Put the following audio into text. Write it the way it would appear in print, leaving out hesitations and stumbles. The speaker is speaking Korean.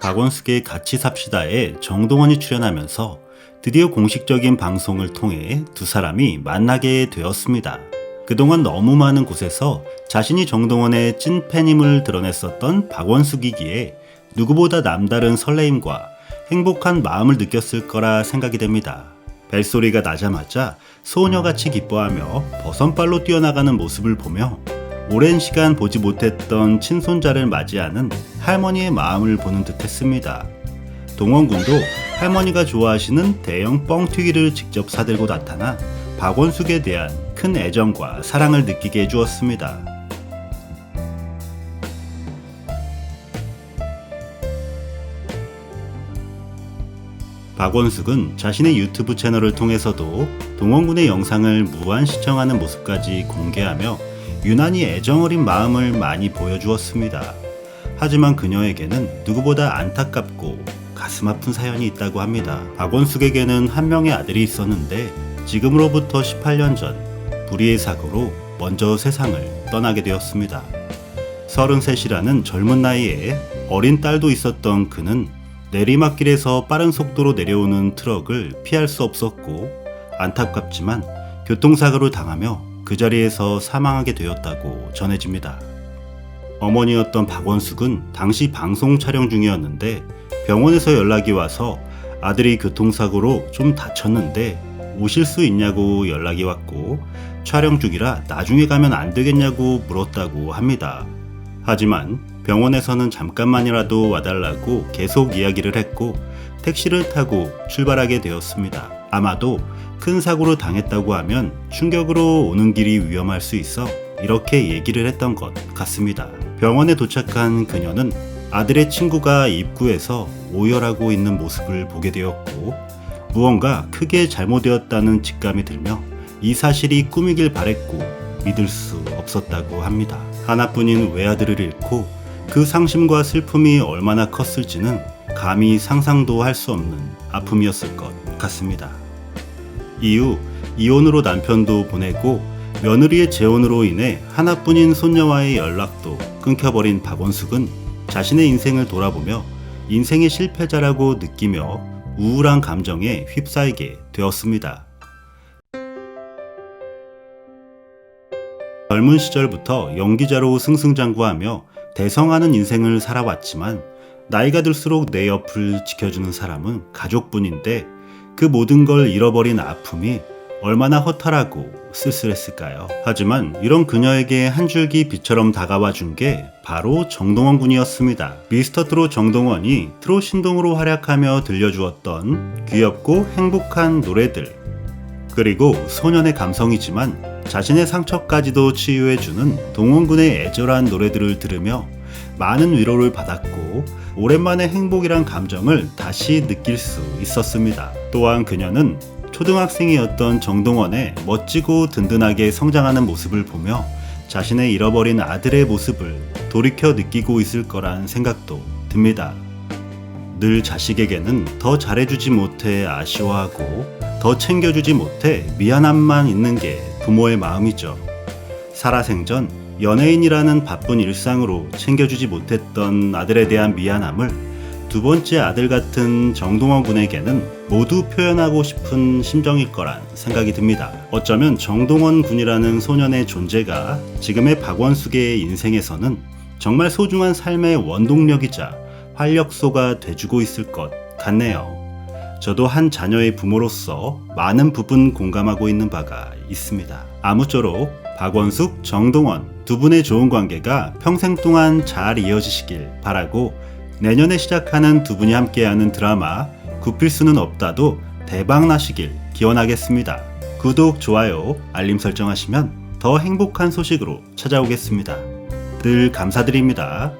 박원숙의 같이 삽시다에 정동원이 출연하면서 드디어 공식적인 방송을 통해 두 사람이 만나게 되었습니다. 그동안 너무 많은 곳에서 자신이 정동원의 찐팬임을 드러냈었던 박원숙이기에 누구보다 남다른 설레임과 행복한 마음을 느꼈을 거라 생각이 됩니다. 벨소리가 나자마자 소녀같이 기뻐하며 버선발로 뛰어나가는 모습을 보며 오랜 시간 보지 못했던 친손자를 맞이하는 할머니의 마음을 보는 듯 했습니다. 동원군도 할머니가 좋아하시는 대형 뻥튀기를 직접 사들고 나타나 박원숙에 대한 큰 애정과 사랑을 느끼게 해주었습니다. 박원숙은 자신의 유튜브 채널을 통해서도 동원군의 영상을 무한 시청하는 모습까지 공개하며 유난히 애정어린 마음을 많이 보여주었습니다. 하지만 그녀에게는 누구보다 안타깝고 가슴 아픈 사연이 있다고 합니다. 박원숙에게는 한 명의 아들이 있었는데 지금으로부터 18년 전 불의의 사고로 먼저 세상을 떠나게 되었습니다. 33이라는 젊은 나이에 어린 딸도 있었던 그는 내리막길에서 빠른 속도로 내려오는 트럭을 피할 수 없었고 안타깝지만 교통사고를 당하며 그 자리에서 사망하게 되었다고 전해집니다. 어머니였던 박원숙은 당시 방송 촬영 중이었는데 병원에서 연락이 와서 아들이 교통사고로 좀 다쳤는데 오실 수 있냐고 연락이 왔고 촬영 중이라 나중에 가면 안 되겠냐고 물었다고 합니다. 하지만 병원에서는 잠깐만이라도 와달라고 계속 이야기를 했고 택시를 타고 출발하게 되었습니다. 아마도 큰 사고를 당했다고 하면 충격으로 오는 길이 위험할 수 있어 이렇게 얘기를 했던 것 같습니다. 병원에 도착한 그녀는 아들의 친구가 입구에서 오열하고 있는 모습을 보게 되었고 무언가 크게 잘못되었다는 직감이 들며 이 사실이 꿈이길 바랬고 믿을 수 없었다고 합니다. 하나뿐인 외아들을 잃고 그 상심과 슬픔이 얼마나 컸을지는 감히 상상도 할 수 없는 아픔이었을 것 같습니다. 이후 이혼으로 남편도 보내고 며느리의 재혼으로 인해 하나뿐인 손녀와의 연락도 끊겨버린 박원숙은 자신의 인생을 돌아보며 인생의 실패자라고 느끼며 우울한 감정에 휩싸이게 되었습니다. 젊은 시절부터 연기자로 승승장구하며 대성하는 인생을 살아왔지만 나이가 들수록 내 옆을 지켜주는 사람은 가족뿐인데 그 모든 걸 잃어버린 아픔이 얼마나 허탈하고 쓸쓸했을까요? 하지만 이런 그녀에게 한 줄기 빛처럼 다가와 준 게 바로 정동원 군이었습니다. 미스터트롯 정동원이 트롯 신동으로 활약하며 들려주었던 귀엽고 행복한 노래들, 그리고 소년의 감성이지만 자신의 상처까지도 치유해주는 동원군의 애절한 노래들을 들으며 많은 위로를 받았고 오랜만에 행복이란 감정을 다시 느낄 수 있었습니다. 또한 그녀는 초등학생이었던 정동원의 멋지고 든든하게 성장하는 모습을 보며 자신의 잃어버린 아들의 모습을 돌이켜 느끼고 있을 거란 생각도 듭니다. 늘 자식에게는 더 잘해주지 못해 아쉬워하고 더 챙겨주지 못해 미안함만 있는 게 부모의 마음이죠. 살아생전 연예인이라는 바쁜 일상으로 챙겨주지 못했던 아들에 대한 미안함을 두 번째 아들 같은 정동원 군에게는 모두 표현하고 싶은 심정일 거란 생각이 듭니다. 어쩌면 정동원 군이라는 소년의 존재가 지금의 박원숙의 인생에서는 정말 소중한 삶의 원동력이자 활력소가 돼주고 있을 것 같네요. 저도 한 자녀의 부모로서 많은 부분 공감하고 있는 바가 있습니다. 아무쪼록 박원숙, 정동원 두 분의 좋은 관계가 평생 동안 잘 이어지시길 바라고 내년에 시작하는 두 분이 함께하는 드라마 굽힐 수는 없다도 대박 나시길 기원하겠습니다. 구독, 좋아요, 알림 설정하시면 더 행복한 소식으로 찾아오겠습니다. 늘 감사드립니다.